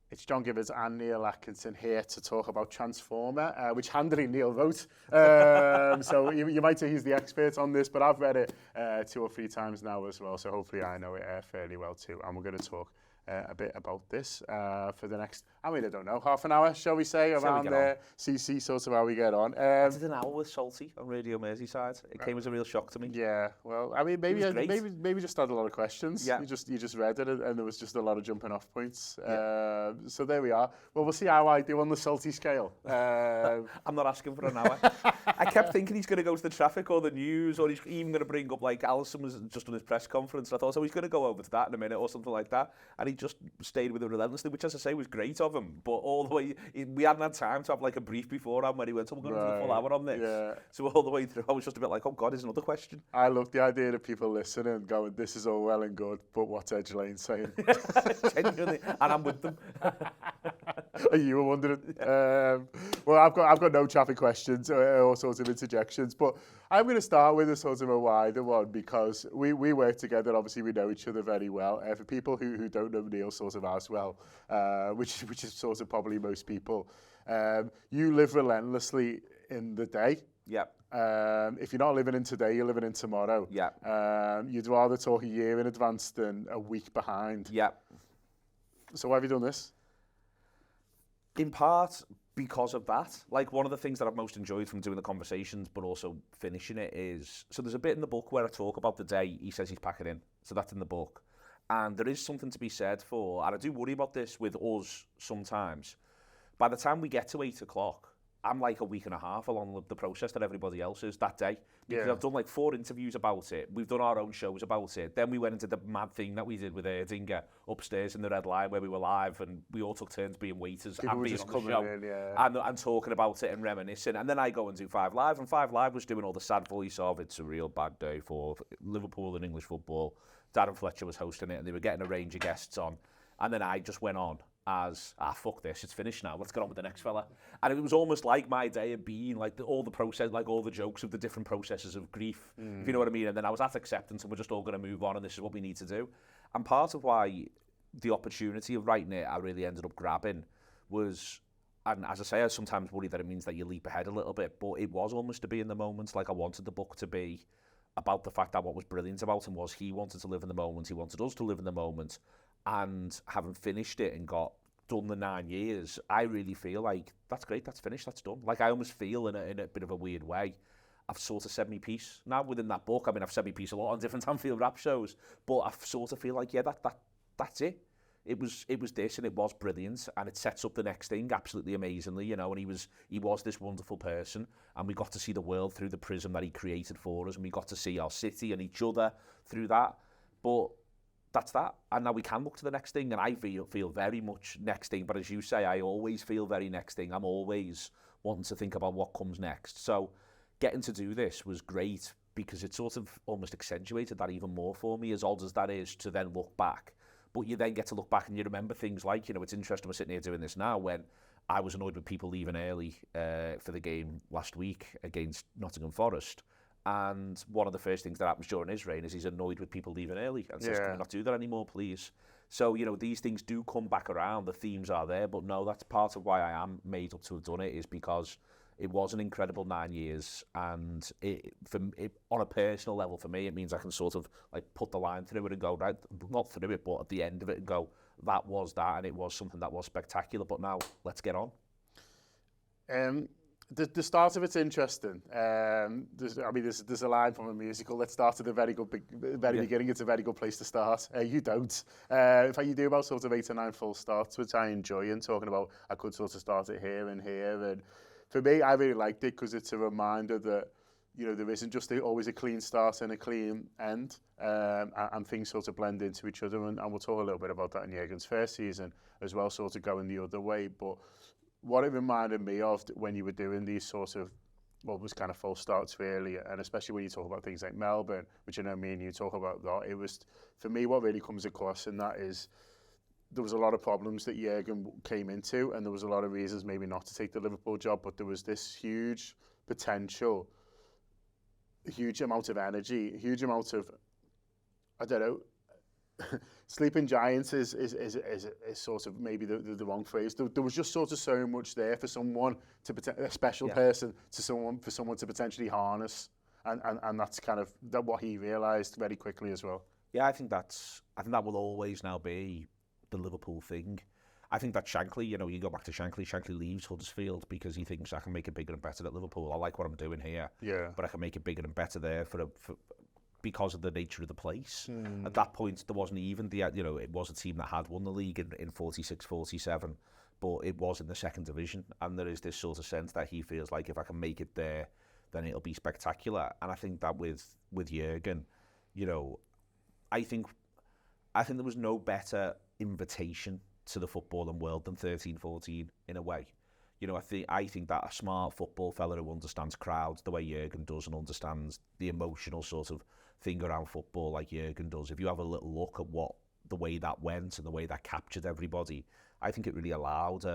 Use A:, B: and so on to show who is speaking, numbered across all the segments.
A: It's John Gibbons and Neil Atkinson here to talk about Transformer, which handily Neil wrote. So you might say he's the expert on this, but I've read it 2 or 3 times now as well, so hopefully I know it fairly well too. And we're going to talk a bit about this for the next, I don't know, half an hour, shall we say, around there. See sort of how we get on.
B: I did an hour with Salty on Radio Merseyside. It came as a real shock to me.
A: Yeah, well, maybe just had a lot of questions. Yeah. You just read it, and there was just a lot of jumping off points. Yeah. So there we are. Well, we'll see how I do on the Salty scale.
B: I'm not asking for an hour. I kept thinking he's going to go to the traffic or the news, or he's even going to bring up, like, Alisson was just on his press conference. I thought, so he's going to go over to that in a minute or something like that. And he just stayed with it relentlessly, which, as I say, was great of him. But all the way, we hadn't had time to have like a brief beforehand when he went, we're going to do the full hour on this. Yeah. So all the way through, I was just a bit like, oh God, there's another question.
A: I love the idea of people listening and going, this is all well and good, but what's Edge Lane saying?
B: Genuinely, and I'm with them.
A: You were wondering. Well, I've got no traffic questions or sorts of interjections, but I'm going to start with a sort of a wider one because we work together. Obviously, we know each other very well. For people who don't know Neil sort of as well, which is sort of probably most people, you live relentlessly in the day.
B: Yep.
A: If you're not living in today, you're living in tomorrow.
B: Yeah.
A: You'd rather talk a year in advance than a week behind.
B: Yep.
A: So why have you done this?
B: In part because of that. Like, one of the things that I've most enjoyed from doing the conversations, but also finishing it is, so there's a bit in the book where I talk about the day he says he's packing in. So that's in the book. And there is something to be said for, and I do worry about this with us sometimes, by the time we get to 8 o'clock, I'm like a week and a half along the process that everybody else is that day. Because I've done like 4 interviews about it. We've done our own shows about it. Then we went into the mad thing that we did with Erdinger upstairs in the Red Line where we were live and we all took turns being waiters and being on the show and talking about it and reminiscing. And then I go and do 5 Live, and 5 Live was doing all the sad voice of it's a real bad day for Liverpool and English football. Darren Fletcher was hosting it and they were getting a range of guests on. And then I just went on as, fuck this, it's finished now, let's get on with the next fella. And it was almost like my day of being like all the process, like all the jokes of the different processes of grief, if you know what I mean. And then I was at acceptance and we're just all going to move on and this is what we need to do. And part of why the opportunity of writing it I really ended up grabbing was, and as I say, I sometimes worry that it means that you leap ahead a little bit, but it was almost to be in the moment. Like, I wanted the book to be about the fact that what was brilliant about him was he wanted to live in the moment, he wanted us to live in the moment. And having finished it and done the 9 years, I really feel like that's great, that's finished, that's done. Like, I almost feel in a bit of a weird way, I've sort of said my piece now within that book. I mean, I've said my piece a lot on different Anfield Wrap shows, but I sort of feel like, yeah, that's it. It was this, and it was brilliant, and it sets up the next thing absolutely amazingly, you know. And he was this wonderful person, and we got to see the world through the prism that he created for us, and we got to see our city and each other through that. But that's that, and now we can look to the next thing, and I feel very much next thing, but as you say, I always feel very next thing. I'm always wanting to think about what comes next. So getting to do this was great because it sort of almost accentuated that even more for me, as odd as that is to then look back. But you then get to look back and you remember things like, you know, it's interesting we're sitting here doing this now when I was annoyed with people leaving early for the game last week against Nottingham Forest. And one of the first things that happens during his reign is he's annoyed with people leaving early and says, can we not do that anymore, please? So, you know, these things do come back around. The themes are there. But no, that's part of why I am made up to have done it, is because it was an incredible 9 years. And on a personal level, for me, it means I can sort of like put the line through it and go, right, not through it, but at the end of it and go, that was that. And it was something that was spectacular. But now let's get on.
A: The start of it's interesting. There's a line from a musical. Let's start at the very beginning. It's a very good place to start. You don't. In fact, you do about sort of 8 or 9 full starts, which I enjoy, and talking about I could sort of start it here and here. And for me, I really liked it because it's a reminder that, you know, there isn't just always a clean start and a clean end, and things sort of blend into each other. And we'll talk a little bit about that in Jurgen's first season as well, sort of going the other way. But what it reminded me of when you were doing these sort of, what was kind of false starts really, and especially when you talk about things like Melbourne, which I know me and you talk about that, it was, for me, what really comes across in that is there was a lot of problems that Jurgen came into, and there was a lot of reasons maybe not to take the Liverpool job, but there was this huge potential, a huge amount of energy, a huge amount of, I don't know, sleeping giants is sort of maybe the wrong phrase. There was just sort of so much there for someone to a special person for someone to potentially harness, and that's kind of what he realised very quickly as well.
B: Yeah, I think that will always now be the Liverpool thing. I think that Shankly, you go back to Shankly leaves Huddersfield because he thinks I can make it bigger and better at Liverpool. I like what I'm doing here, but I can make it bigger and better there because of the nature of the place. At that point, there wasn't even it was a team that had won the league in 46, 47, but it was in the second division, and there is this sort of sense that he feels like if I can make it there, then it'll be spectacular. And I think that with Jurgen, I think there was no better invitation to the footballing world than 13-14 in a way. I think that a smart football fella who understands crowds the way Jurgen does and understands the emotional sort of thing around football like Jurgen does, if you have a little look at the way that went and the way that captured everybody, I think it really allowed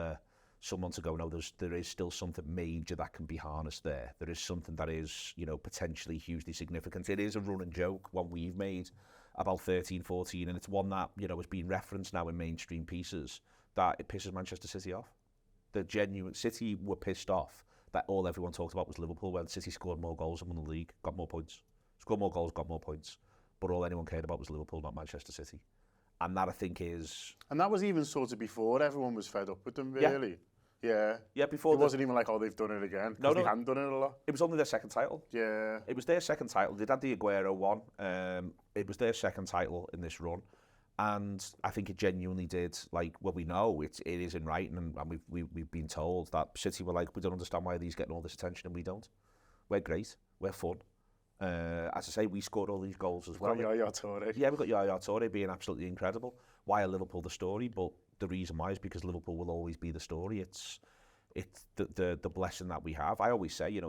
B: someone to go, no, there is still something major that can be harnessed there. There is something that is, potentially hugely significant. It is a running joke, one we've made about 13-14, and it's one that, has been referenced now in mainstream pieces, that it pisses Manchester City off. The genuine City were pissed off that all everyone talked about was Liverpool when City scored more goals and won the league, got more points. Scored more goals, got more points. But all anyone cared about was Liverpool, not Manchester City. And that, I think, is...
A: And that was even sort of before everyone was fed up with them, really. Yeah.
B: Yeah, before...
A: It wasn't even like, they've done it again. No, they hadn't done it a lot.
B: It was only their second title.
A: Yeah.
B: It was their second title. They'd had the Aguero one. It was their second title in this run. And I think it genuinely did, we know it is in writing, and we've been told that City were like, we don't understand why these getting all this attention and we don't. We're great. We're fun. As I say, we scored all these goals as well.
A: Got Yaya Toure.
B: Yeah, we've got Yaya Toure being absolutely incredible. Why are Liverpool the story? But the reason why is because Liverpool will always be the story. It's the blessing that we have. I always say,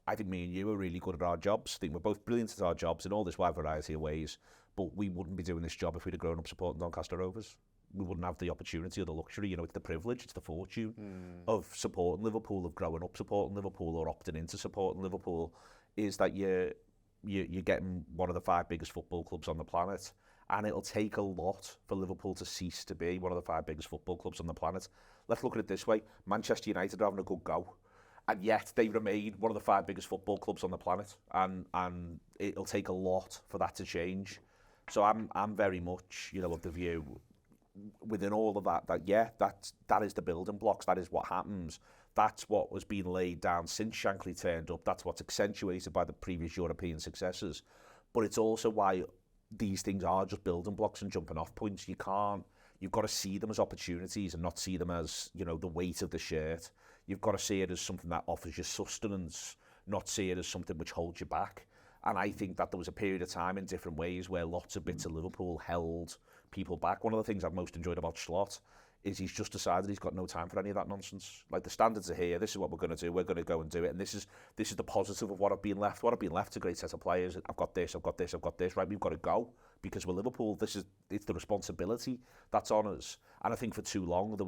B: I think me and you are really good at our jobs. I think we're both brilliant at our jobs in all this wide variety of ways. But we wouldn't be doing this job if we'd have grown up supporting Doncaster Rovers. We wouldn't have the opportunity or the luxury. It's the privilege, it's the fortune of supporting Liverpool, of growing up supporting Liverpool or opting into supporting Liverpool, is that you're getting one of the 5 biggest football clubs on the planet, and it'll take a lot for Liverpool to cease to be one of the 5 biggest football clubs on the planet. Let's look at it this way. Manchester United are having a good go, and yet they remain one of the 5 biggest football clubs on the planet, and it'll take a lot for that to change. So I'm very much, of the view, within all of that is the building blocks, that is what happens. That's what was being laid down since Shankly turned up. That's what's accentuated by the previous European successes. But it's also why these things are just building blocks and jumping off points. You've got to see them as opportunities and not see them as, the weight of the shirt. You've got to see it as something that offers you sustenance, not see it as something which holds you back. And I think that there was a period of time in different ways where lots of bits of Liverpool held people back. One of the things I've most enjoyed about Slot is he's just decided he's got no time for any of that nonsense. Like, the standards are here, this is what we're going to do, we're going to go and do it, and this is the positive of what I've been left. What I've been left is a great set of players. I've got this, right, we've got to go, because we're Liverpool. It's the responsibility that's on us. And I think for too long there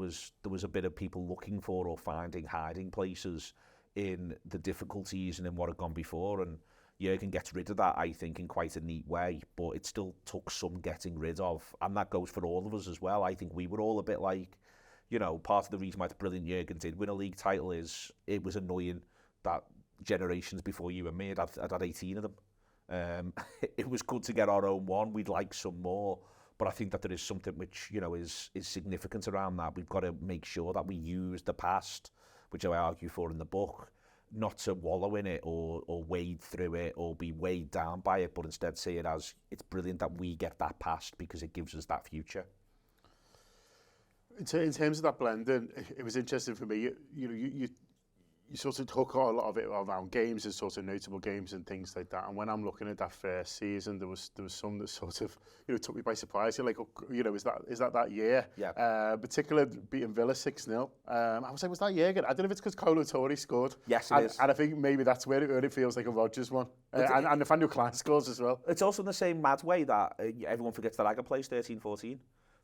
B: was a bit of people looking for or finding hiding places in the difficulties and in what had gone before, and Jurgen gets rid of that, I think, in quite a neat way, but it still took some getting rid of, and that goes for all of us as well. I think we were all a bit like, part of the reason why it's brilliant Jurgen did win a league title is it was annoying that generations before you and me had had 18 of them. It was good to get our own one. We'd like some more, but I think that there is something which, is significant around that. We've got to make sure that we use the past, which I argue for in the book, not to wallow in it or wade through it or be weighed down by it, but instead see it as it's brilliant that we get that past because it gives us that future.
A: In terms of that blending, it was interesting for me. You sort of took a lot of it around games and sort of notable games and things like that. And when I'm looking at that first season, there was some that sort of took me by surprise. You're like, is that year?
B: Yeah.
A: Particularly beating Villa 6-0. I was like, was that year again? I don't know if it's because Kolo Toure scored.
B: Yes, it is.
A: And I think maybe that's where it feels like a Rodgers one. And Nathaniel Klein scores as well.
B: It's also in the same mad way that everyone forgets that Aga plays 13-14.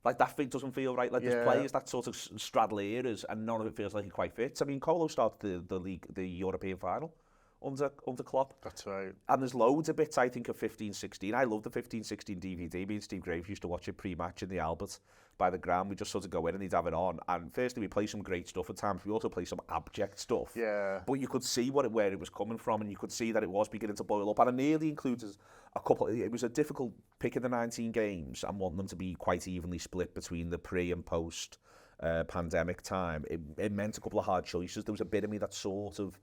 B: Like, that thing doesn't feel right. Like, there's players that sort of straddle eras, and none of it feels like it quite fits. I mean, Kolo started the European final under Klopp.
A: That's right.
B: And there's loads of bits, I think, of 15-16. I love the 15-16 DVD. Me and Steve Graves used to watch it pre-match in the Albert by the ground. We just sort of go in and he'd have it on. And firstly, we play some great stuff at times. We also play some abject stuff.
A: Yeah.
B: But you could see where it was coming from, and you could see that it was beginning to boil up. And it nearly included a couple. It was a difficult pick in the 19 games and wanting them to be quite evenly split between the pre and post pandemic time. It meant a couple of hard choices. There was a bit of me that sort of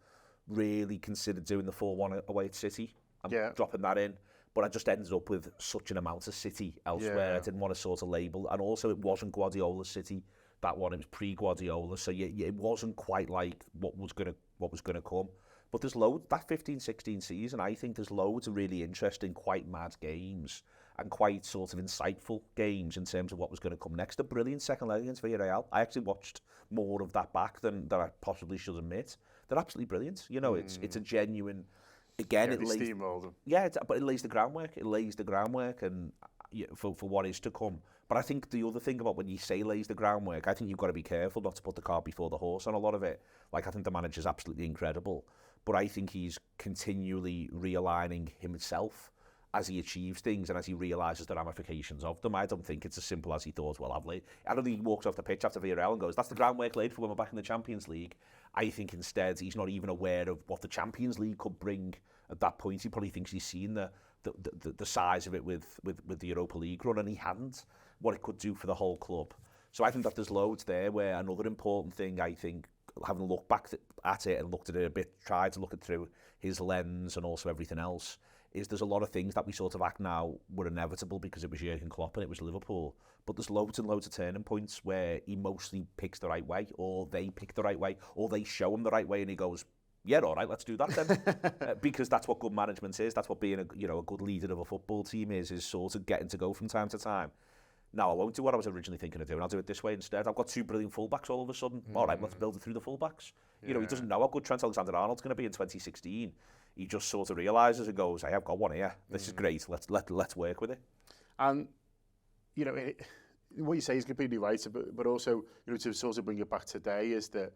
B: really considered doing the 4-1 away at City and dropping that in. But I just ended up with such an amount of City elsewhere. I didn't want to sort of label. And also, it wasn't Guardiola's City, that one. It was pre-Guardiola. So it wasn't quite like what was gonna come. But there's loads, that 15-16 season, I think there's loads of really interesting, quite mad games and quite sort of insightful games in terms of what was going to come next. A brilliant second leg against Villarreal. I actually watched more of that back than I possibly should admit. They're absolutely brilliant. You know, it's a genuine... Again, it lays... but it lays the groundwork. It lays the groundwork and for what is to come. But I think the other thing about when you say lays the groundwork, I think you've got to be careful not to put the cart before the horse on a lot of it. Like, I think the manager's absolutely incredible. But I think he's continually realigning himself as he achieves things and as he realises the ramifications of them. I don't think it's as simple as he thought, well, I've laid... I don't think he walks off the pitch after Villarreal and goes, that's the groundwork laid for when we're back in the Champions League. I think instead he's not even aware of what the Champions League could bring at that point. He probably thinks he's seen the size of it with the Europa League run, and he hadn't, what it could do for the whole club. So I think that there's loads there where another important thing, I think, having looked back at it and looked at it a bit, tried to look it through his lens and also everything else, is there's a lot of things that we sort of act now were inevitable because it was Jurgen Klopp and it was Liverpool. But there's loads and loads of turning points where he mostly picks the right way, or they pick the right way, or they show him the right way and he goes, yeah, all right, let's do that then. Because that's what good management is. That's what being a good leader of a football team is sort of getting to go from time to time. Now, I won't do what I was originally thinking of doing. I'll do it this way instead. I've got two brilliant fullbacks all of a sudden. All right, let's build it through the fullbacks. You know, he doesn't know how good Trent Alexander-Arnold's going to be in 2016. He just sort of realises and goes, hey, I've got one here. This is great. Let's work with it.
A: And, you know, what you say is completely right, but also, you know, to sort of bring it back today is that,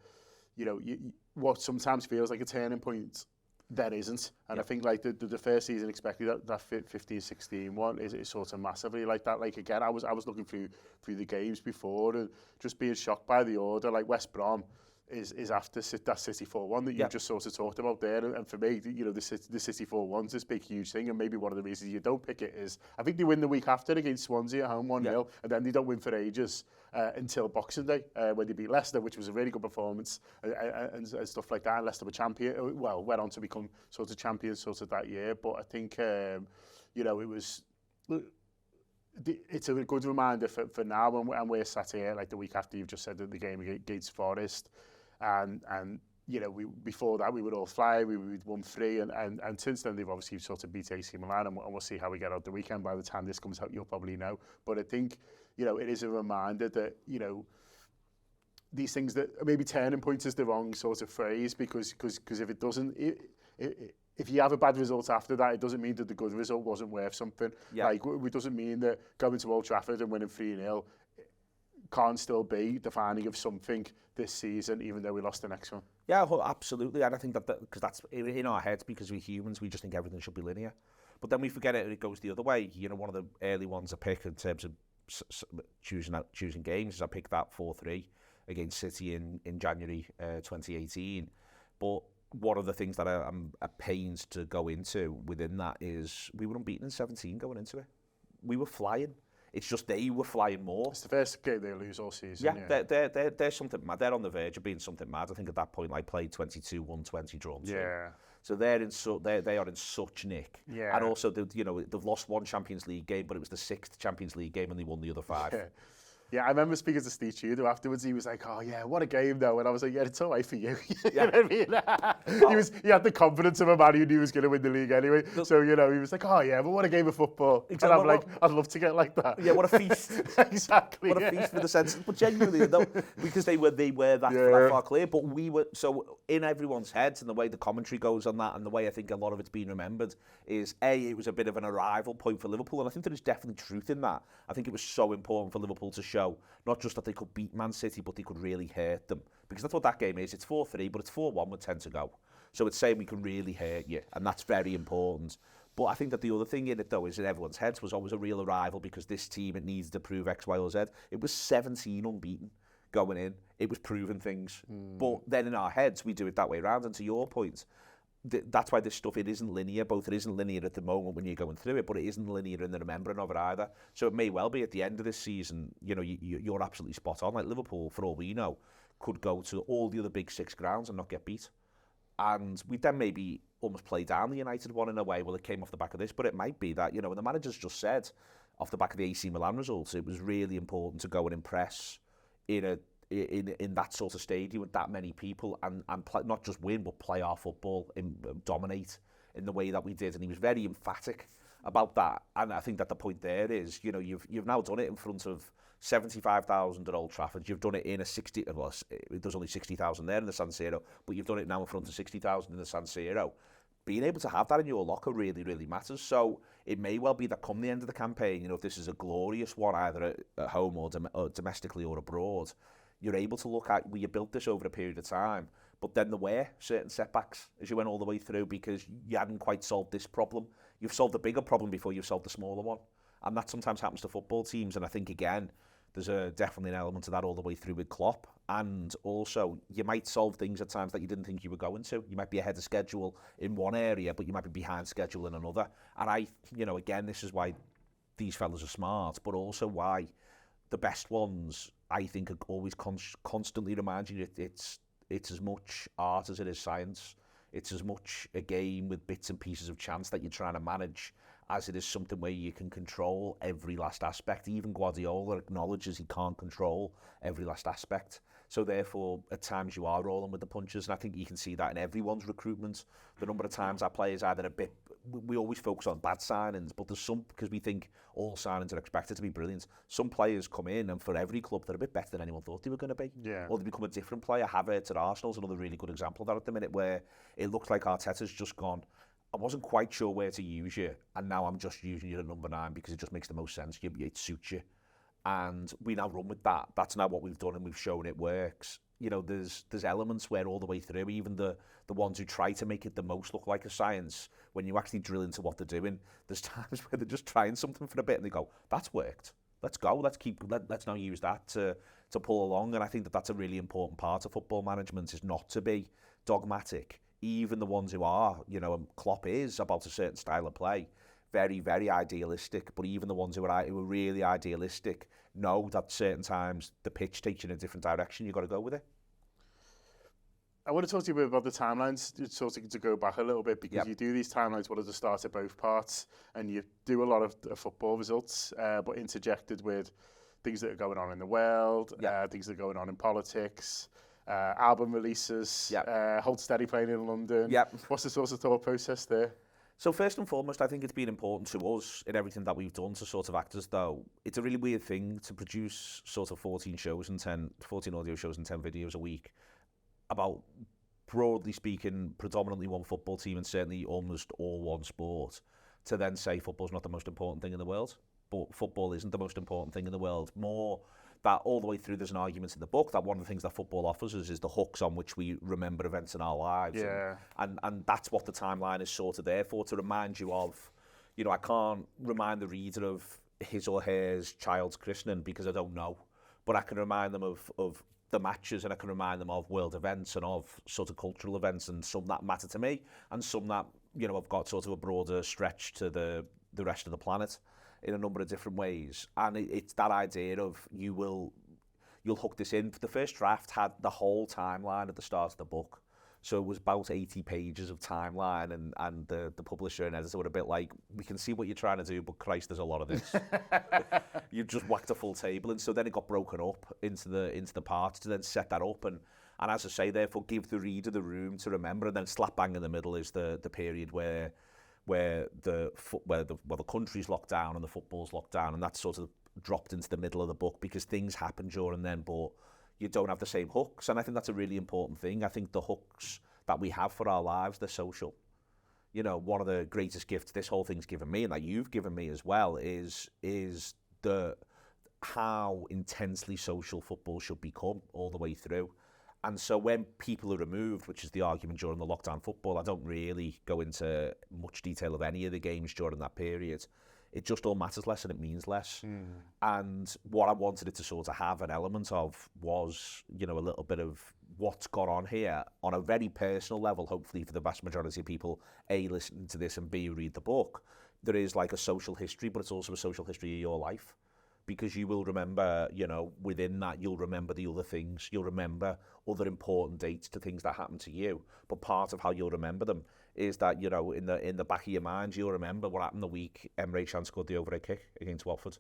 A: you know, what sometimes feels like a turning point, there isn't. And I think like the first season expected that 15-16 one is sort of massively like that. Like again, I was looking through the games before and just being shocked by the order. Like West Brom is after that City 4-1 that you just sort of talked about there. And for me, you know, the City 4-1's this big, huge thing. And maybe one of the reasons you don't pick it is, I think they win the week after against Swansea at home 1-0, and then they don't win for ages until Boxing Day, when they beat Leicester, which was a really good performance and stuff like that. And Leicester were champion, well, went on to become sort of champions sort of that year. But I think, you know, it's a good reminder for now, and we're sat here like the week after you've just said that the game against Forest, and you know, before that we would all fly, we'd won 3, and since then they've obviously sort of beat AC Milan, and we'll see how we get out the weekend. By the time this comes out, you'll probably know. But I think, you know, it is a reminder that, you know, these things that maybe turning point is the wrong sort of phrase, because if it doesn't, if you have a bad result after that, it doesn't mean that the good result wasn't worth something. Like, it doesn't mean that going to Old Trafford and winning 3-0 can't still be defining of something this season, even though we lost the next one. Yeah,
B: absolutely. And I think that because that's in our heads, because we're humans, we just think everything should be linear. But then we forget it goes the other way. You know, one of the early ones I pick in terms of choosing games is I picked that 4-3 against City in January 2018. But one of the things that I'm at pains to go into within that is we were unbeaten in 17 going into it. We were flying. It's just they were flying more.
A: It's the first game they lose all season.
B: Yeah. They're something mad. They're on the verge of being something mad. I think at that point I played 22, won 20, drawn 2.
A: Yeah.
B: So they are in such nick. Yeah. And also, they've lost one Champions League game, but it was the 6th Champions League game and they won the other 5.
A: Yeah. Yeah, I remember speaking to Steve Tudor afterwards. He was like, "Oh yeah, what a game though!" And I was like, "Yeah, it's all right for you." You know what I mean? He had the confidence of a man who knew he was going to win the league anyway. So you know, he was like, "Oh yeah, but what a game of football!" Exactly. And I'm like, "I'd love to get like that."
B: Yeah, what a feast!
A: Exactly.
B: What a feast for the senses. But genuinely, though, because they were that far clear. But we were so in everyone's heads, and the way the commentary goes on that, and the way I think a lot of it's been remembered is it was a bit of an arrival point for Liverpool, and I think there is definitely truth in that. I think it was so important for Liverpool to show not just that they could beat Man City, but they could really hurt them. Because that's what that game is. It's 4-3, but it's 4-1 with 10 to go. So it's saying we can really hurt you, and that's very important. But I think that the other thing in it, though, is in everyone's heads was always a real arrival because this team, it needs to prove X, Y, or Z. It was 17 unbeaten going in. It was proving things. But then in our heads, we do it that way around. And to your point, that's why this stuff, it isn't linear. Both it isn't linear at the moment when you're going through it, but it isn't linear in the remembering of it either. So it may well be at the end of this season, you know, you're absolutely spot on. Like Liverpool, for all we know, could go to all the other big 6 grounds and not get beat. And we then maybe almost play down the United one in a way. Well, it came off the back of this, but it might be that, you know, when the manager's just said off the back of the AC Milan results, it was really important to go and impress in that sort of stadium with that many people and play, not just win, but play our football and dominate in the way that we did. And he was very emphatic about that. And I think that the point there is, you know, you've now done it in front of 75,000 at Old Trafford. You've done it in a 60, well, there's only 60,000 there in the San Siro, but you've done it now in front of 60,000 in the San Siro. Being able to have that in your locker really, really matters. So it may well be that come the end of the campaign, you know, if this is a glorious one, either at home or domestically or abroad, you're able to look at, well, you built this over a period of time, but then there were certain setbacks as you went all the way through because you hadn't quite solved this problem. You've solved the bigger problem before you've solved the smaller one. And that sometimes happens to football teams. And I think, again, there's definitely an element of that all the way through with Klopp. And also, you might solve things at times that you didn't think you were going to. You might be ahead of schedule in one area, but you might be behind schedule in another. And you know, again, this is why these fellas are smart, but also why the best ones, I think, are always constantly remind you that it's as much art as it is science. It's as much a game with bits and pieces of chance that you're trying to manage as it is something where you can control every last aspect. Even Guardiola acknowledges he can't control every last aspect. So therefore, at times you are rolling with the punches, and I think you can see that in everyone's recruitment. The number of times our players either a bit, we always focus on bad signings, but there's some, because we think all signings are expected to be brilliant. Some players come in, and for every club, they're a bit better than anyone thought they were going to be.
A: Yeah.
B: Or they become a different player. Havertz at Arsenal's another really good example of that at the minute, where it looks like Arteta's just gone, I wasn't quite sure where to use you, and now I'm just using you at number 9 because it just makes the most sense. It suits you. And we now run with that. That's now what we've done, and we've shown it works. You know, there's elements where all the way through, even the ones who try to make it the most look like a science, when you actually drill into what they're doing, there's times where they're just trying something for a bit and they go, that's worked. Let's go. Let's now use that to pull along. And I think that that's a really important part of football management, is not to be dogmatic. Even the ones who are, you know, and Klopp is about a certain style of play, very, very idealistic, but even the ones who are really idealistic know that certain times the pitch takes you in a different direction. You've got to go with it.
A: I want to talk to you a bit about the timelines, sort of to go back a little bit, because you do these timelines at the start of both parts, and you do a lot of football results, but interjected with things that are going on in the world, things that are going on in politics, album releases, Hold Steady playing in London. What's the sort of thought process there?
B: So first and foremost, I think it's been important to us in everything that we've done to sort of act as though it's a really weird thing to produce sort of 14 audio shows and 10 videos a week about, broadly speaking, predominantly one football team and certainly almost all one sport, to then say football's not the most important thing in the world. But football isn't the most important thing in the world. More that all the way through, there's an argument in the book that one of the things that football offers us is the hooks on which we remember events in our lives.
A: Yeah.
B: And that's what the timeline is sort of there for, to remind you of, you know, I can't remind the reader of his or her child's christening because I don't know, but I can remind them of the matches, and I can remind them of world events and of sort of cultural events, and some that matter to me and some that, you know, I've got sort of a broader stretch to the rest of the planet in a number of different ways. And it's that idea of you'll hook this in. The first draft had the whole timeline at the start of the book. So it was about 80 pages of timeline, and the publisher and editor were a bit like, we can see what you're trying to do, but Christ, there's a lot of this. You've just whacked a full table. And so then it got broken up into the parts to then set that up. And as I say, therefore, give the reader the room to remember. And then slap bang in the middle is the period where the country's locked down and the football's locked down, and that's sort of dropped into the middle of the book because things happen during then, but you don't have the same hooks. And I think that's a really important thing. I think the hooks that we have for our lives, they're social. You know, one of the greatest gifts this whole thing's given me, and that you've given me as well, is how intensely social football should become all the way through. And so when people are removed, which is the argument during the lockdown football, I don't really go into much detail of any of the games during that period. It just all matters less and it means less. And what I wanted it to sort of have an element of was, you know, a little bit of what's gone on here on a very personal level, hopefully for the vast majority of people, A, listening to this and B, read the book. There is like a social history, but it's also a social history of your life. Because you will remember, you know, within that, you'll remember the other things. You'll remember other important dates to things that happened to you. But part of how you'll remember them is that, you know, in the back of your mind, you'll remember what happened the week Emre Can scored the overhead kick against Watford.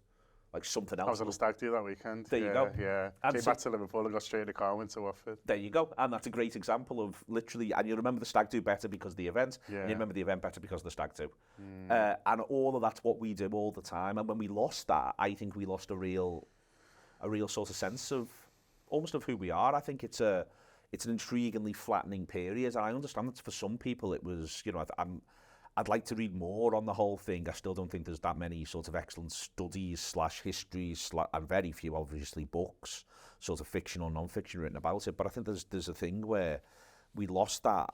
B: Like something else.
A: I was on a stag do that weekend.
B: There you go.
A: Yeah. Came back to Liverpool and got straight in the car and went to Watford.
B: There you go. And that's a great example of literally, and you remember the stag do better because of the event, and you remember the event better because of the stag do. And all of that's what we do all the time. And when we lost that, I think we lost a real sort of sense of almost of who we are. I think it's an intriguingly flattening period. And I understand that for some people it was, you know, I'd like to read more on the whole thing. I still don't think there's that many sort of excellent studies / histories and very few, obviously, books, sort of fiction or non-fiction written about it. But I think there's a thing where we lost that.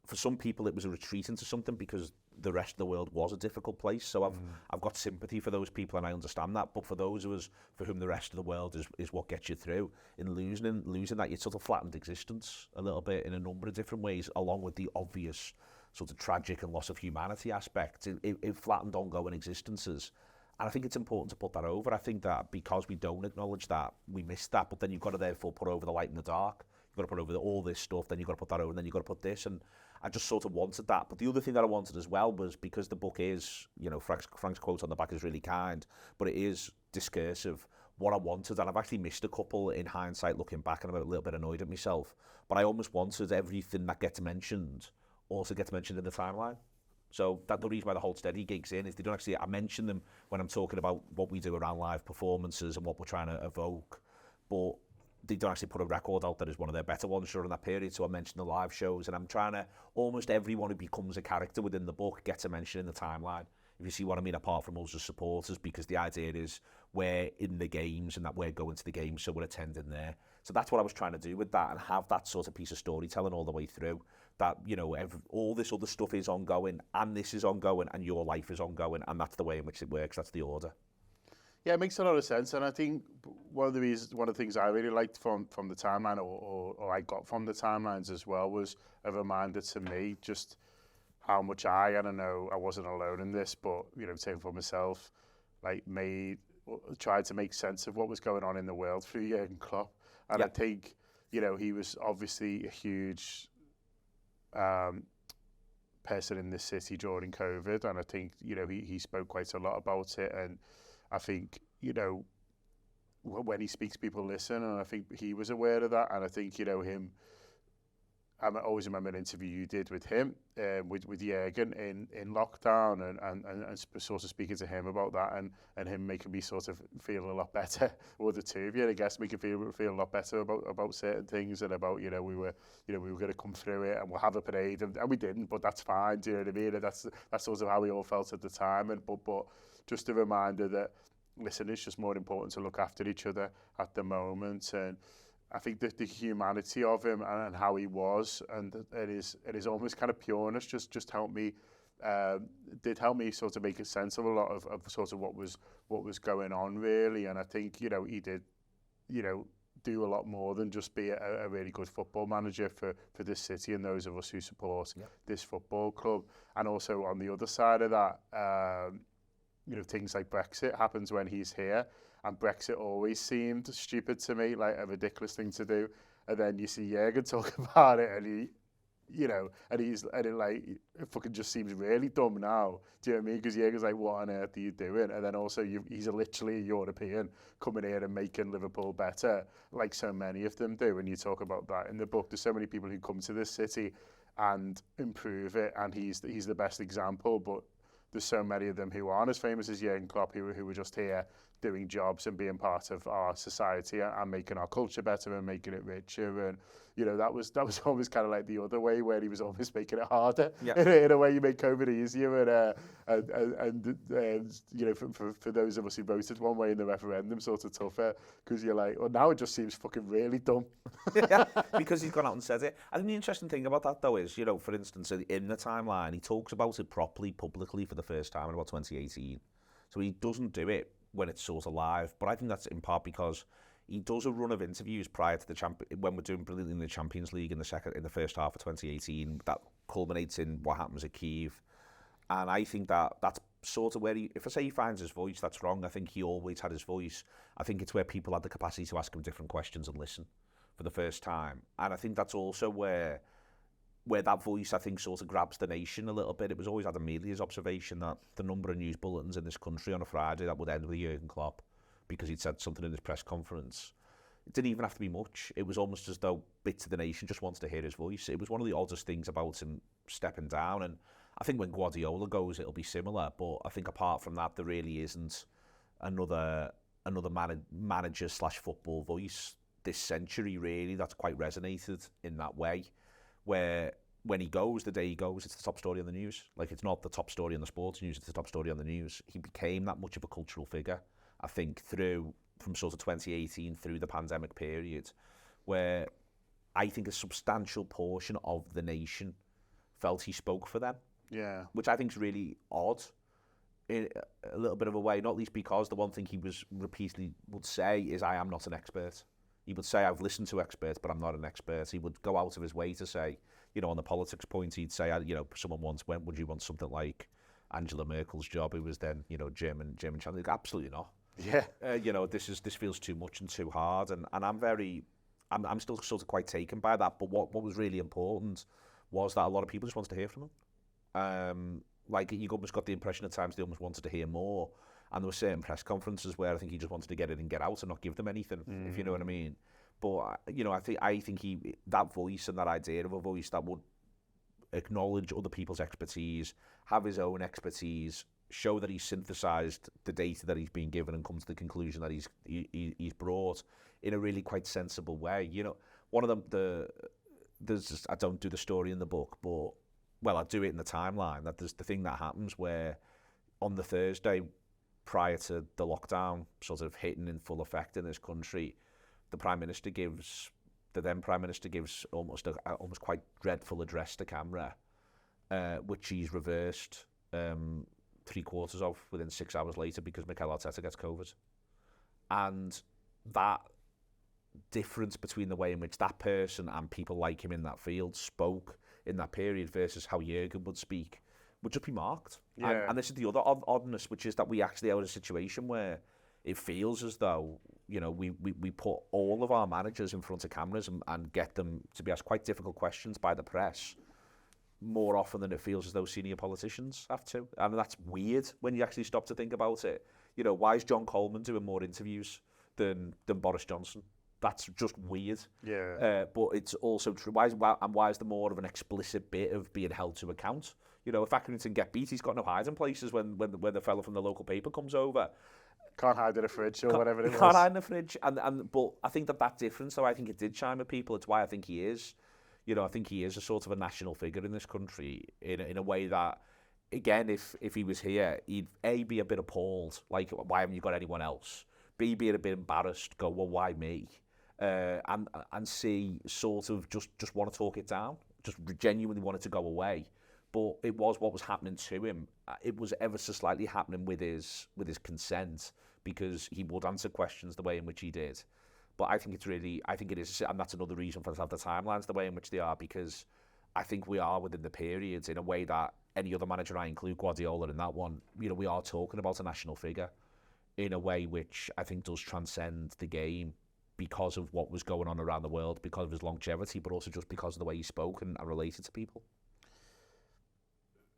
B: For some people, it was a retreat into something because the rest of the world was a difficult place. So I've got sympathy for those people and I understand that. But for those of us for whom the rest of the world is what gets you through, in losing that, you sort of flattened existence a little bit in a number of different ways, along with the obvious sort of tragic and loss of humanity aspect. It flattened ongoing existences. And I think it's important to put that over. I think that because we don't acknowledge that, we miss that. But then you've got to therefore put over the light and the dark. You've got to put over all this stuff, then you've got to put that over, and then you've got to put this. And I just sort of wanted that. But the other thing that I wanted as well was, because the book is, you know, Frank's quote on the back is really kind, but it is discursive. What I wanted, and I've actually missed a couple in hindsight looking back, and I'm a little bit annoyed at myself, but I almost wanted everything that gets mentioned also gets mentioned in the timeline. So that's the reason why the Hold Steady gigs in, is they don't actually, I mention them when I'm talking about what we do around live performances and what we're trying to evoke, but they don't actually put a record out that is one of their better ones during that period. So I mention the live shows, and I'm trying to, almost everyone who becomes a character within the book gets a mention in the timeline, if you see what I mean, apart from us as supporters, because the idea is we're in the games and that we're going to the games, so we're attending there. So that's what I was trying to do with that, and have that sort of piece of storytelling all the way through. That, you know, all this other stuff is ongoing, and this is ongoing, and your life is ongoing, and that's the way in which it works. That's the order.
A: Yeah, it makes a lot of sense, and I think one of the things I really liked from the timeline, or I got from the timelines as well, was a reminder to me just how much I don't know, I wasn't alone in this, but, you know, taking for myself, like, tried to make sense of what was going on in the world through Jurgen Klopp. And I think, you know, he was obviously a huge person in this city during COVID, and I think, you know, he spoke quite a lot about it, and I think, you know, when he speaks, people listen, and I think he was aware of that, and I think, you know, I always remember an interview you did with him, with Jurgen in lockdown, and sort of speaking to him about that, and him making me sort of feel a lot better, or the two of you, I guess, making feel a lot better about certain things, and about, you know, we were going to come through it, and we'll have a parade, and we didn't, but that's fine, do you know what I mean? And that's sort of how we all felt at the time, and but just a reminder that, listen, it's just more important to look after each other at the moment. And I think that the humanity of him and how he was, and it is almost kind of pureness, just helped me, did help me sort of make a sense of a lot of sort of what was going on, really. And I think, you know, he did, you know, do a lot more than just be a really good football manager for this city and those of us who support this football club. And also on the other side of that, you know, things like Brexit happens when he's here, and Brexit always seemed stupid to me, like a ridiculous thing to do. And then you see Jurgen talk about it, and he, you know, and it fucking just seems really dumb now. Do you know what I mean? Because Jurgen's like, what on earth are you doing? And then also he's literally a European coming here and making Liverpool better, like so many of them do. And you talk about that in the book. There's so many people who come to this city and improve it, and he's the best example, but there's so many of them who aren't as famous as Jurgen Klopp, who were just here doing jobs and being part of our society and making our culture better and making it richer. And that was always kind of like the other way, where he was always making it harder. In a way, you make COVID easier, for those of us who voted one way in the referendum, sort of tougher, because you're like, well, now it just seems fucking really dumb.
B: Because he's gone out and said it. I think the interesting thing about that, though, is, for instance, in the timeline, he talks about it properly, publicly for the first time in about 2018. So he doesn't do it when it's sort of live, but I think that's in part because he does a run of interviews prior to when we're doing brilliantly in the Champions League in the first half of 2018, that culminates in what happens at Kyiv. And I think that's sort of where if I say he finds his voice, that's wrong. I think he always had his voice. I think it's where people had the capacity to ask him different questions and listen for the first time. And I think that's also where that voice, I think, sort of grabs the nation a little bit. It was always Adam Media's observation that the number of news bulletins in this country on a Friday that would end with Jurgen Klopp because he'd said something in his press conference, it didn't even have to be much. It was almost as though bits of the nation just wants to hear his voice. It was one of the oddest things about him stepping down. And I think when Guardiola goes, it'll be similar. But I think apart from that, there really isn't another manager/football voice this century, really, that's quite resonated in that way, where when he goes, the day he goes, it's the top story on the news. Like, it's not the top story on the sports news, it's the top story on the news. He became that much of a cultural figure, I think, from sort of 2018 through the pandemic period, where I think a substantial portion of the nation felt he spoke for them.
A: Yeah.
B: Which I think is really odd in a little bit of a way, not least because the one thing he was repeatedly would say is, I am not an expert. He would say, I've listened to experts, but I'm not an expert. He would go out of his way to say, on the politics point, he'd say, someone once went, would you want something like Angela Merkel's job, who was then, German chancellor? Absolutely not.
A: Yeah.
B: This feels too much and too hard. And I'm still sort of quite taken by that. But what was really important was that a lot of people just wanted to hear from him. You almost got the impression at times they almost wanted to hear more. And there were certain press conferences where I think he just wanted to get in and get out and not give them anything, if you know what I mean. But, I think that voice and that idea of a voice that would acknowledge other people's expertise, have his own expertise, show that he's synthesized the data that he's been given and come to the conclusion that he's brought in a really quite sensible way. One of them, I don't do the story in the book, but, well, I do it in the timeline, that there's the thing that happens where on the Thursday prior to the lockdown sort of hitting in full effect in this country, the then Prime Minister gives almost quite dreadful address to camera, which he's reversed 3/4 of within 6 hours later because Mikel Arteta gets COVID. And that difference between the way in which that person and people like him in that field spoke in that period versus how Jurgen would speak would just be marked.
A: Yeah.
B: And this is the other oddness, which is that we actually are in a situation where it feels as though, we put all of our managers in front of cameras and get them to be asked quite difficult questions by the press more often than it feels as though senior politicians have to. And that's weird when you actually stop to think about it. Why is John Coleman doing more interviews than Boris Johnson? That's just weird.
A: Yeah.
B: But it's also true. Why is there more of an explicit bit of being held to account? If Accrington get beat, he's got no hiding places when the fella from the local paper comes over.
A: Can't hide in a fridge or whatever it was.
B: Can't hide in a fridge. But I think that difference, so I think it did chime with people. It's why I think he is. I think he is a sort of a national figure in this country in a way that, again, if he was here, he'd A, be a bit appalled, like, why haven't you got anyone else? B, be a bit embarrassed, go, well, why me? And C, sort of just want to talk it down, just genuinely wanted to go away. But it was what was happening to him. It was ever so slightly happening with his consent, because he would answer questions the way in which he did. But I think it is, and that's another reason for us to have the timelines the way in which they are, because I think we are within the periods in a way that any other manager, I include Guardiola in that one, we are talking about a national figure in a way which I think does transcend the game because of what was going on around the world, because of his longevity, but also just because of the way he spoke and related to people.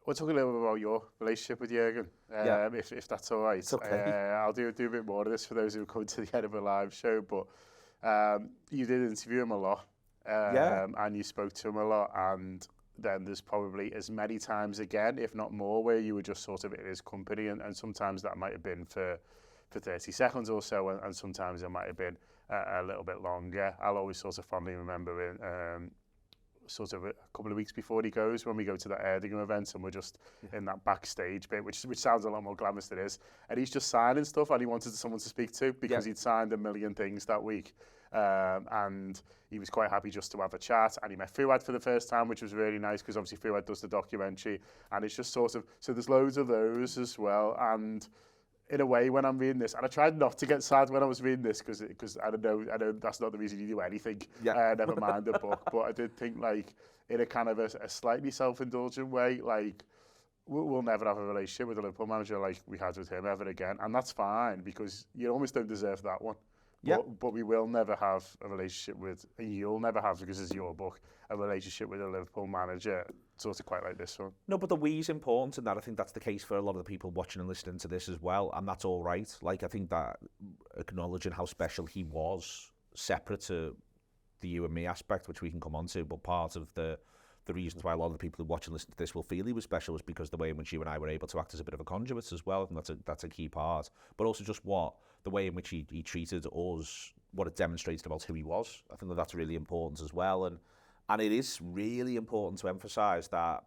A: We'll talk a little bit about your relationship with Jurgen, if that's all right.
B: It's okay.
A: I'll do a bit more of this for those who come to the end of a live show, but you did interview him a lot, and you spoke to him a lot, and then there's probably as many times again, if not more, where you were just sort of in his company, and sometimes that might have been for for 30 seconds or so, and sometimes it might have been a little bit longer. I'll always sort of fondly remember it. Sort of a couple of weeks before he goes, when we go to that Erdigan event and we're just in that backstage bit, which sounds a lot more glamorous than it is, and he's just signing stuff and he wanted someone to speak to because he'd signed a million things that week, and he was quite happy just to have a chat, and he met Fuad for the first time, which was really nice because obviously Fuad does the documentary, and it's just sort of, so there's loads of those as well. And in a way, when I'm reading this, and I tried not to get sad when I was reading this because I know that's not the reason you do anything, never mind the book, but I did think, like, in a kind of a slightly self-indulgent way, like, we'll never have a relationship with a Liverpool manager like we had with him ever again, and that's fine because you almost don't deserve that one. But we will never have a relationship with, and you'll never have, because it's your book, a relationship with a Liverpool manager sort of quite like this one.
B: No, but the we's important, and that I think that's the case for a lot of the people watching and listening to this as well, and that's all right. Like, I think that acknowledging how special he was, separate to the you and me aspect, which we can come on to, but part of the reasons why a lot of the people who watch and listen to this will feel he was special was because the way in which you and I were able to act as a bit of a conduit as well, and that's a key part. But also just the way in which he treated us, what it demonstrated about who he was. I think that's really important as well, and it is really important to emphasise that,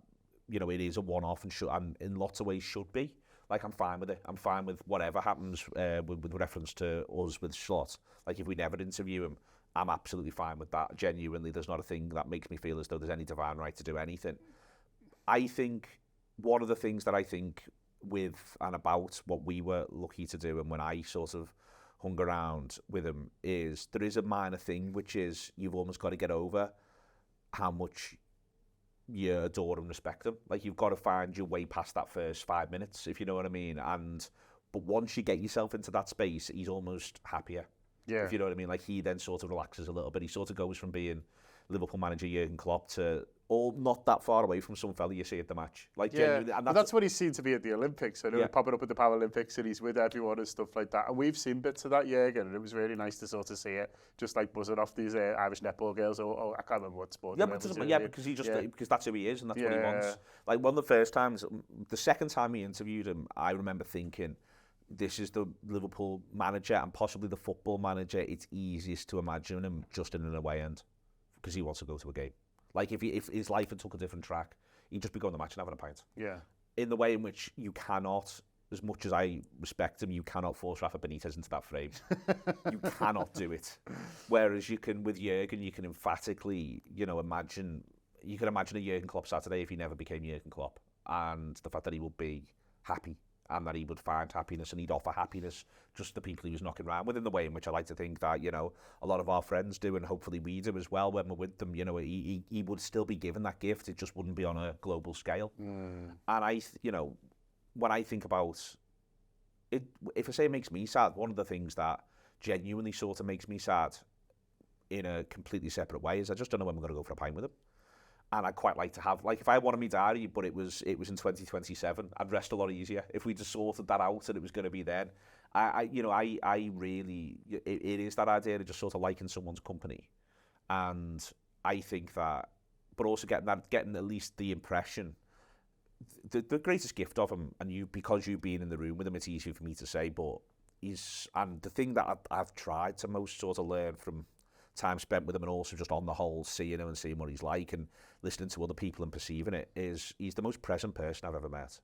B: you know, it is a one-off and in lots of ways should be. Like, I'm fine with it. I'm fine with whatever happens with reference to us with Slot. Like, if we never interview him, I'm absolutely fine with that. Genuinely, there's not a thing that makes me feel as though there's any divine right to do anything. I think one of the things that I think with and about what we were lucky to do, and when I sort of hung around with him, is there is a minor thing, which is you've almost got to get over how much you adore and respect him. Like, you've got to find your way past that first 5 minutes, if you know what I mean. But once you get yourself into that space, he's almost happier. Yeah. If you know what I mean. Like, he then sort of relaxes a little bit. He sort of goes from being Liverpool manager Jurgen Klopp to not that far away from some fella you see at the match. Like, genuinely, and that's what
A: he's seen to be at the Olympics. I know he's popping up at the Paralympics and he's with everyone and stuff like that. And we've seen bits of that Jurgen, and it was really nice to sort of see it, just like buzzing off these Irish netball girls. Or I can't remember what sport. Because that's who he is and that's what he wants. Like, one of the first times, the second time we interviewed him, I remember thinking, this is the Liverpool manager and possibly the football manager it's easiest to imagine him just in an away end, because he wants to go to a game. Like, if his life had took a different track, he'd just be going to the match and having a pint. Yeah. In the way in which you cannot, as much as I respect him, you cannot force Rafa Benitez into that frame. You cannot do it. Whereas you can, with Jurgen, you can emphatically, imagine a Jurgen Klopp Saturday if he never became Jurgen Klopp, and the fact that he would be happy and that he would find happiness and he'd offer happiness just to people he was knocking around with, in the way in which I like to think that, a lot of our friends do, and hopefully we do as well when we're with them. He would still be given that gift, it just wouldn't be on a global scale. And when I think about it, if I say it makes me sad, one of the things that genuinely sort of makes me sad in a completely separate way is I just don't know when we're going to go for a pint with him. And I'd quite like to have, like, if I wanted me diary, but it was in 2027, I'd rest a lot easier if we just sorted that out and it was going to be then. I really, it is that idea of just sort of liking someone's company. And I think that, but also getting at least the impression, the greatest gift of him, and because you've been in the room with him, it's easier for me to say, but and the thing that I've tried to most sort of learn from time spent with him, and also just on the whole seeing him and seeing what he's like and listening to other people and perceiving it, is he's the most present person I've ever met.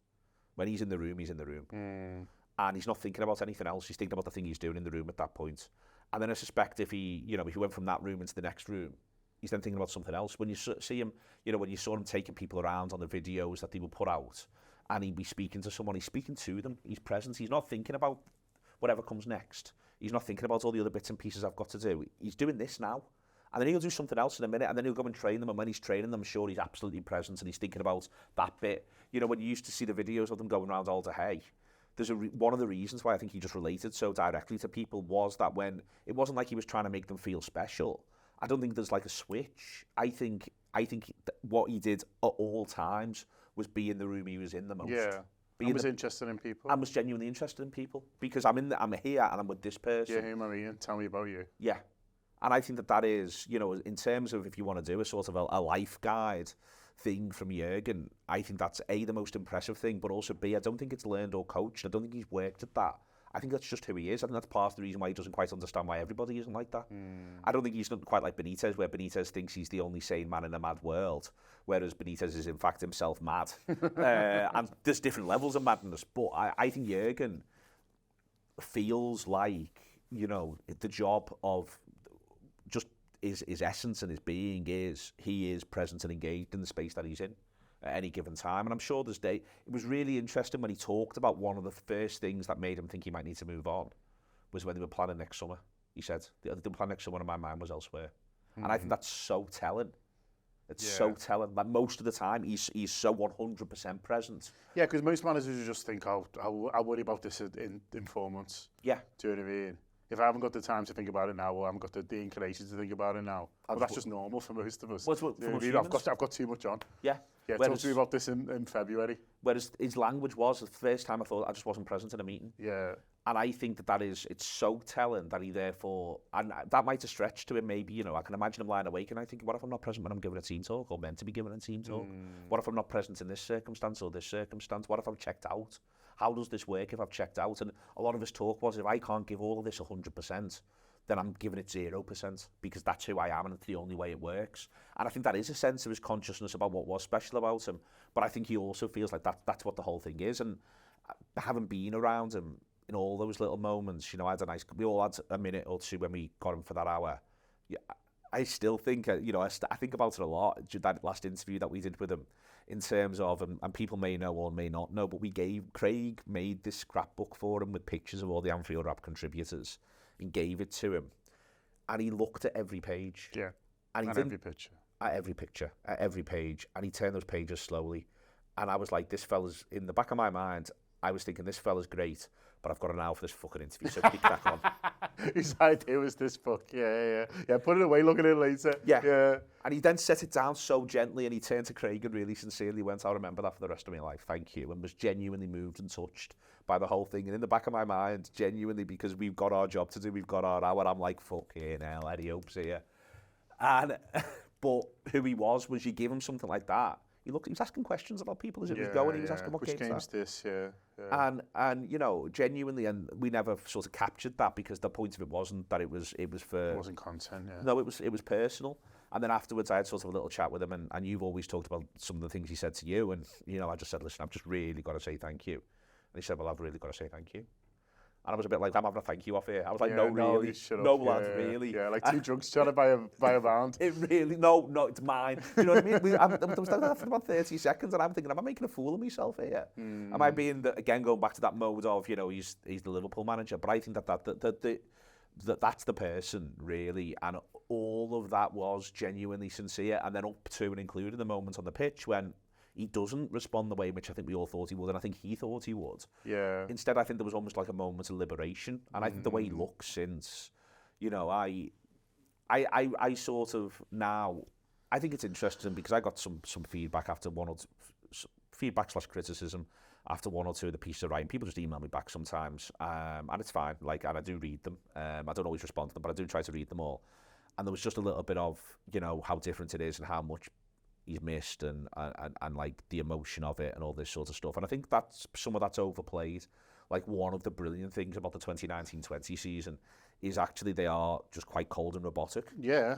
A: When he's in the room, he's in the room. And he's not thinking about anything else. He's thinking about the thing he's doing in the room at that point. And then I suspect if he went from that room into the next room, he's then thinking about something else. When you see him, when you saw him taking people around on the videos that they would put out, and he'd be speaking to someone, he's speaking to them, he's present, he's not thinking about whatever comes next. He's not thinking about all the other bits and pieces I've got to do. He's doing this now. And then he'll do something else in a minute, and then he'll go and train them, and when he's training them, I'm sure he's absolutely present, and he's thinking about that bit. When you used to see the videos of them going around all day, there's one of the reasons why I think he just related so directly to people was that when it wasn't like he was trying to make them feel special. I don't think there's like a switch. I think what he did at all times was be in the room he was in the most. Yeah. I was interested in people. I was genuinely interested in people because I'm here and I'm with this person. Yeah, hey Maria, tell me about you. Yeah. And I think that is, in terms of if you want to do a sort of a life guide thing from Jurgen, I think that's A, the most impressive thing, but also B, I don't think it's learned or coached. I don't think he's worked at that.
B: I think that's just who he is. I think that's part of the reason why he doesn't quite understand why everybody isn't like that. I don't think he's not quite like Benitez, where Benitez thinks he's the only sane man in a mad world, whereas Benitez is in fact himself mad. And there's different levels of madness, but I think Jurgen feels like, you know, the job of just his essence and his being is he is present and engaged in the space that he's in at any given time. And I'm sure it was really interesting when he talked about one of the first things that made him think he might need to move on was when they were planning next summer. He said, the plan next summer and my mind was elsewhere. And I think that's so telling. It's so telling. Like most of the time, he's so 100% present.
A: Yeah, because most managers just think, I'll worry about this in 4 months.
B: Yeah.
A: Do you know what I mean? If I haven't got the time to think about it now, or I haven't got the inclination to think about it now, well, that's just normal for most of us. I've got too much on.
B: Yeah.
A: Yeah, talk to me about this in February.
B: Whereas his language was, the first time I thought I just wasn't present in a meeting.
A: Yeah.
B: And I think it's so telling that he therefore, and that might have stretched to him maybe, you know, I can imagine him lying awake and I think, what if I'm not present when I'm giving a team talk or meant to be giving a team talk? What if I'm not present in this circumstance or this circumstance? What if I'm checked out? How does this work if I've checked out? And a lot of his talk was, if I can't give all of this 100%, then I'm giving it 0% because that's who I am and it's the only way it works. And I think that is a sense of his consciousness about what was special about him. But I think he also feels like that's what the whole thing is. And having been around him in all those little moments, you know, we all had a minute or two when we got him for that hour. Yeah, I still think, you know, I think about it a lot, that last interview that we did with him, in terms of, and people may know or may not know, but Craig made this scrapbook for him with pictures of all the Anfield Wrap contributors and gave it to him. And he looked at every page.
A: Yeah,
B: and
A: every picture.
B: At every picture, at every page. And he turned those pages slowly. And I was like, this fella's, in the back of my mind, I was thinking, this fella's great, but I've got an hour for this fucking interview, so keep crack on.
A: His idea was this book, yeah. Put it away, look at it later.
B: Yeah. And he then set it down so gently, and he turned to Craig and really sincerely went, I'll remember that for the rest of my life, thank you, and was genuinely moved and touched by the whole thing. And in the back of my mind, genuinely, because we've got our job to do, we've got our hour, I'm like, fucking hell, Eddie Hope's here. And, but who he was you give him something like that, he was asking questions about people as it was going. He was asking what game's
A: this,
B: And you know, genuinely, and we never sort of captured that because the point of it wasn't that it was for.
A: It wasn't content, yeah.
B: No, it was personal. And then afterwards, I had sort of a little chat with him, and you've always talked about some of the things he said to you, and you know, I just said, listen, I've just really got to say thank you. And he said, well, I've really got to say thank you. And I was a bit like, I'm having a thank you off here. I was like, no, really? Really?
A: Yeah, like two drunks trying to buy a round.
B: It really, no, it's mine. You know what I mean? I was there for about 30 seconds and I'm thinking, am I making a fool of myself here? Am I being, again, going back to that mode of, you know, he's the Liverpool manager, but I think that's the person, really, and all of that was genuinely sincere, and then up to and including the moment on the pitch when he doesn't respond the way in which I think we all thought he would, and I think he thought he would.
A: Yeah.
B: Instead, I think there was almost like a moment of liberation, and I think the way he looks since, you know, I sort of now, I think it's interesting because I got some feedback after feedback/criticism after one or two of the pieces of writing. People just email me back sometimes, and it's fine. Like, and I do read them. I don't always respond to them, but I do try to read them all. And there was just a little bit of, you know, how different it is and how much he's missed and like the emotion of it and all this sort of stuff. And I think some of that's overplayed. Like, one of the brilliant things about the 2019-20 season is actually they are just quite cold and robotic.
A: Yeah.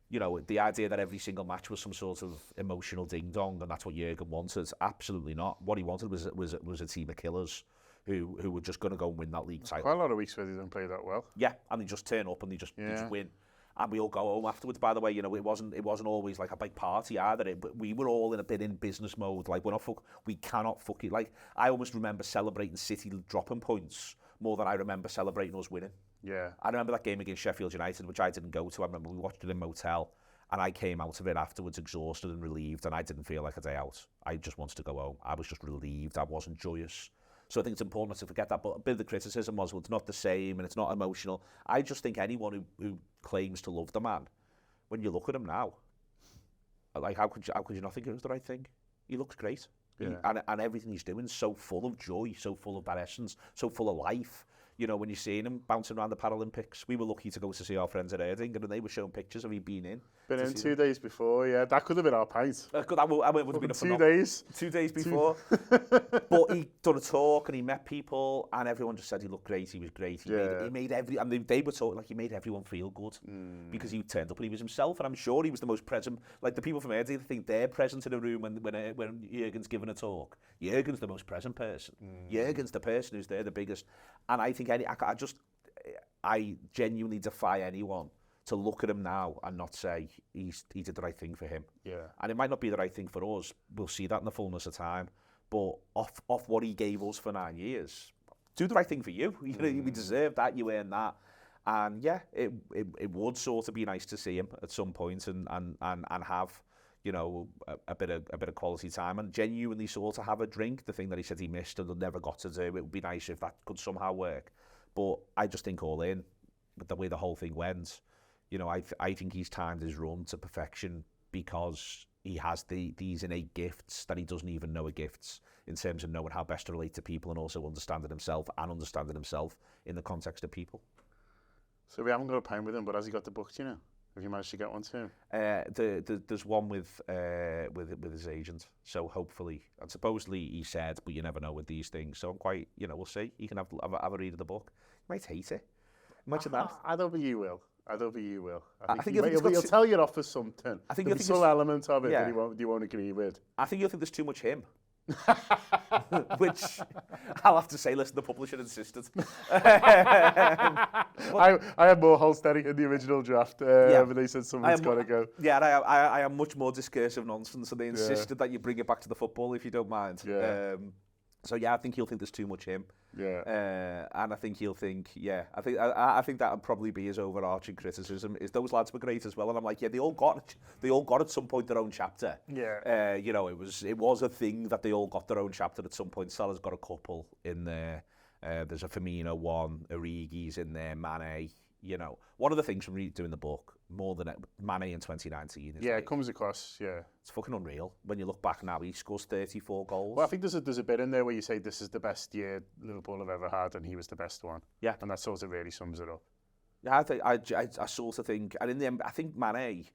B: You know, the idea that every single match was some sort of emotional ding-dong and that's what Jurgen wanted, absolutely not. What he wanted was a team of killers who were just going to go and win that league title.
A: Quite a lot of weeks where they didn't play that well.
B: Yeah, and they just turn up and they just win. And we all go home afterwards, by the way. You know, it wasn't always like a big party either. But we were all in business mode. Like, we cannot fuck it. Like, I almost remember celebrating City dropping points more than I remember celebrating us winning.
A: Yeah.
B: I remember that game against Sheffield United, which I didn't go to. I remember we watched it in a motel, and I came out of it afterwards exhausted and relieved, and I didn't feel like a day out. I just wanted to go home. I was just relieved. I wasn't joyous. So I think it's important not to forget that. But a bit of the criticism was, well, it's not the same and it's not emotional. I just think anyone who claims to love the man, when you look at him now, like, how could you not think it was the right thing? He looks great.
A: Yeah.
B: And everything he's doing is so full of joy, so full of that essence, so full of life. You know, when you're seeing him bouncing around the Paralympics, we were lucky to go to see our friends at Erding, and they were showing pictures of him being in.
A: Been in 2 days before, yeah. That could have been our pint.
B: That would have been a
A: 2 days.
B: 2 days before. But he done a talk and he met people, and everyone just said he looked great. He was great. He made they were talking like he made everyone feel good because he turned up and he was himself. And I'm sure he was the most present. Like the people from Erding think they're present in a room when Jurgen's giving a talk. Jurgen's the most present person. Jurgen's the person who's there, the biggest. And I think I genuinely defy anyone to look at him now and not say he did the right thing for him.
A: Yeah.
B: And it might not be the right thing for us. We'll see that in the fullness of time. But off what he gave us for 9 years, do the right thing for you. You know, we deserve that. You earn that. And yeah, it would sort of be nice to see him at some point and have, you know, a bit of quality time and genuinely sort of have a drink. The thing that he said he missed and never got to do. It would be nice if that could somehow work. But I just think all in, with the way the whole thing went, you know, I think he's timed his run to perfection because he has these innate gifts that he doesn't even know are gifts in terms of knowing how best to relate to people and also understanding himself in the context of people.
A: So we haven't got a pint with him, but has he got the book, do you know? Have you managed to get one too?
B: There's one with his agent, so hopefully, and supposedly he said, but you never know with these things. So I'm quite, you know, we'll see. He can have a read of the book. You might hate it. Imagine that.
A: I don't think you will. I think
B: he'll
A: tell you off for something.
B: I think
A: there'll be some element of it that you won't agree with.
B: I think you'll think there's too much him. Which I'll have to say, listen, the publisher insisted.
A: I had more Holsteady in the original draft, but they said something's got to go.
B: Yeah, and I am much more discursive nonsense, and they insisted that you bring it back to the football if you don't mind.
A: Yeah.
B: So yeah, I think he'll think there's too much him.
A: Yeah.
B: And I think he'll think, I think that would probably be his overarching criticism. Is those lads were great as well, and I'm like, yeah, they all got at some point their own chapter.
A: Yeah.
B: You know, it was a thing that they all got their own chapter at some point. Salah's got a couple in there. There's a Firmino one, Origi's in there, Mane. You know, one of the things from doing the book, more than Mane in 2019. Is
A: it comes across,
B: it's fucking unreal. When you look back now, he scores 34 goals.
A: Well, I think there's a bit in there where you say this is the best year Liverpool have ever had, and he was the best one.
B: Yeah.
A: And that sort of really sums it up.
B: Yeah, I sort of think, and in the end, I think Mane,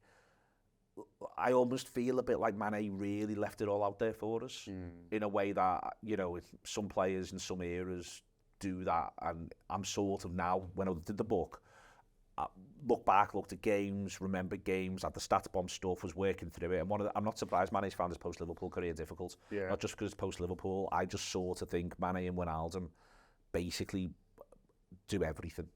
B: I almost feel a bit like Mane really left it all out there for us in a way that, you know, some players in some eras do that, and I'm sort of now, when I did the book, look back, looked at games, remembered games, had the stats bomb stuff, was working through it. And I'm not surprised Mane's found his post-Liverpool career difficult.
A: Yeah.
B: Not just because it's post-Liverpool. I just sort of think Mane and Wijnaldum basically do everything.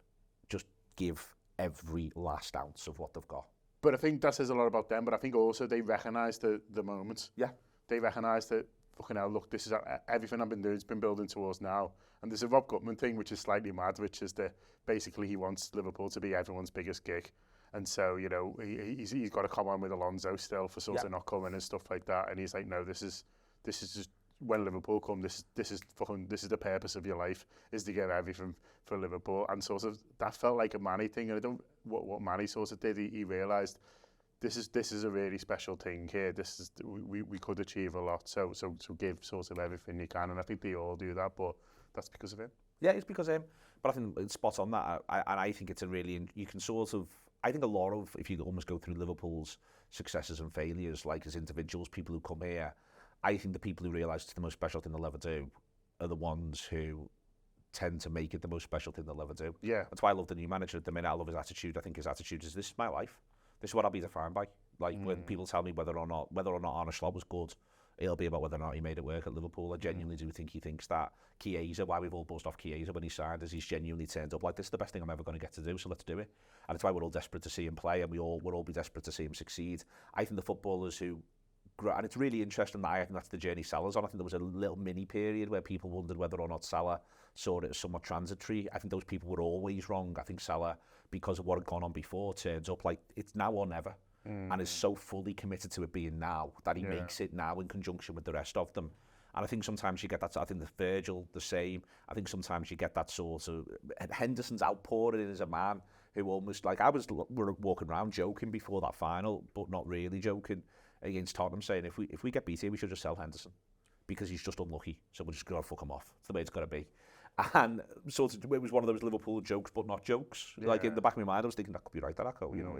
B: Just give every last ounce of what they've got.
A: But I think that says a lot about them, but I think also they recognise the moment.
B: Yeah.
A: They recognise that, fucking hell, look, this is everything I've been doing, it's been building towards now. And there's a Rob Gutman thing, which is slightly mad, which is that basically he wants Liverpool to be everyone's biggest gig. And so, you know, he's got to come on with Alonso still for sort of not coming and stuff like that. And he's like, no, this is just, when Liverpool come, this is the purpose of your life, is to get everything for Liverpool. And sort of, that felt like a Manny thing. And what Manny sort of did, he realised, this is a really special thing here. This is, we could achieve a lot. So give sort of everything you can. And I think they all do that, but that's because of him.
B: Yeah, it's because of him. But I think it's spot on that. I think it's a really, you can sort of, I think a lot of, if you almost go through Liverpool's successes and failures, like as individuals, people who come here, I think the people who realise it's the most special thing they'll ever do are the ones who tend to make it the most special thing they'll ever do.
A: Yeah.
B: That's why I love the new manager at the minute. I love his attitude. I think his attitude is, this is my life. This is what I'll be defined by. Like when people tell me whether or not Arne Slot was good, it'll be about whether or not he made it work at Liverpool. I genuinely do think he thinks that Chiesa, why we've all buzzed off Chiesa when he signed, is he's genuinely turned up like, this is the best thing I'm ever going to get to do, so let's do it. And it's why we're all desperate to see him play, and we'll all be desperate to see him succeed. I think the footballers who, and it's really interesting that I think that's the journey Salah's on. I think there was a little mini period where people wondered whether or not Salah saw it as somewhat transitory. I think those people were always wrong. I think Salah, because of what had gone on before, turns up like it's now or never. And is so fully committed to it being now that he makes it now in conjunction with the rest of them. And I think sometimes you get that, I think the Virgil, the same. I think sometimes you get that sort of, Henderson's outpouring as a man who almost, like we were walking around joking before that final, but not really joking, against Tottenham, saying if we get beat here, we should just sell Henderson because he's just unlucky. So we're just going to fuck him off. It's the way it's got to be. And sort of, it was one of those Liverpool jokes, but not jokes. Like in the back of my mind, I was thinking that could be right, that echo, you know.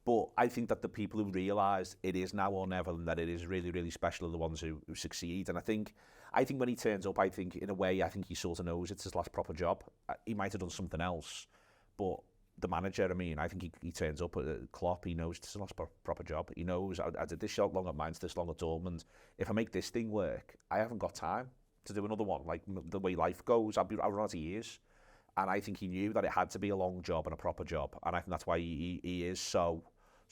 B: But I think that the people who realise it is now or never, and that it is really, really special, are the ones who succeed. And I think when he turns up, I think in a way, I think he sort of knows it's his last proper job. He might have done something else, but the manager, I mean, I think he turns up at Klopp, he knows it's his last proper job. He knows, I did this shot long at Mainz, this long at Dortmund. If I make this thing work, I haven't got time to do another one. Like the way life goes, I'll run out of years. And I think he knew that it had to be a long job and a proper job. And I think that's why he is so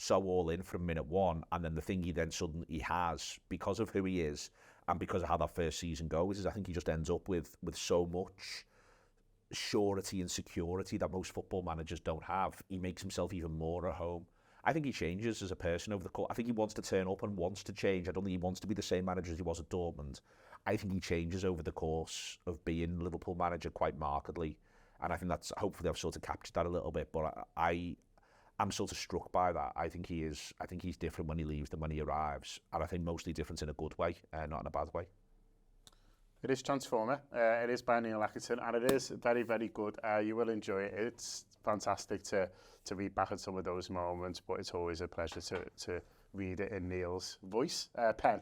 B: all in from minute one. And then the thing he then suddenly has, because of who he is and because of how that first season goes, is I think he just ends up with so much surety and security that most football managers don't have. He makes himself even more at home. I think he changes as a person over the course. I think he wants to turn up and wants to change. I don't think he wants to be the same manager as he was at Dortmund. I think he changes over the course of being Liverpool manager quite markedly. And I think that's, hopefully I've sort of captured that a little bit, but I'm sort of struck by that. I think he's different when he leaves than when he arrives. And I think mostly different in a good way, not in a bad way.
A: It is Transformer. It is by Neil Atkinson, and it is very, very good. You will enjoy it. It's fantastic to read back at some of those moments, but it's always a pleasure to read it in Neil's voice, pen,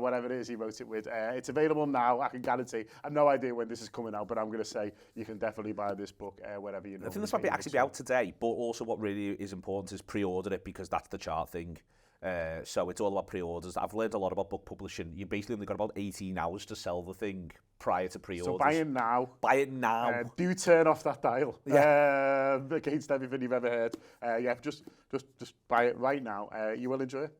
A: whatever it is he wrote it with. It's available now, I can guarantee. I have no idea when this is coming out, but I'm going to say you can definitely buy this book wherever you know.
B: I think this might actually be out today, but also what really is important is pre-order it, because that's the chart thing. So it's all about pre-orders. I've learned a lot about book publishing. You basically only got about 18 hours to sell the thing prior to pre-orders.
A: So buy it now.
B: Buy it now.
A: Do turn off that dial against everything you've ever heard. Just buy it right now. You will enjoy it.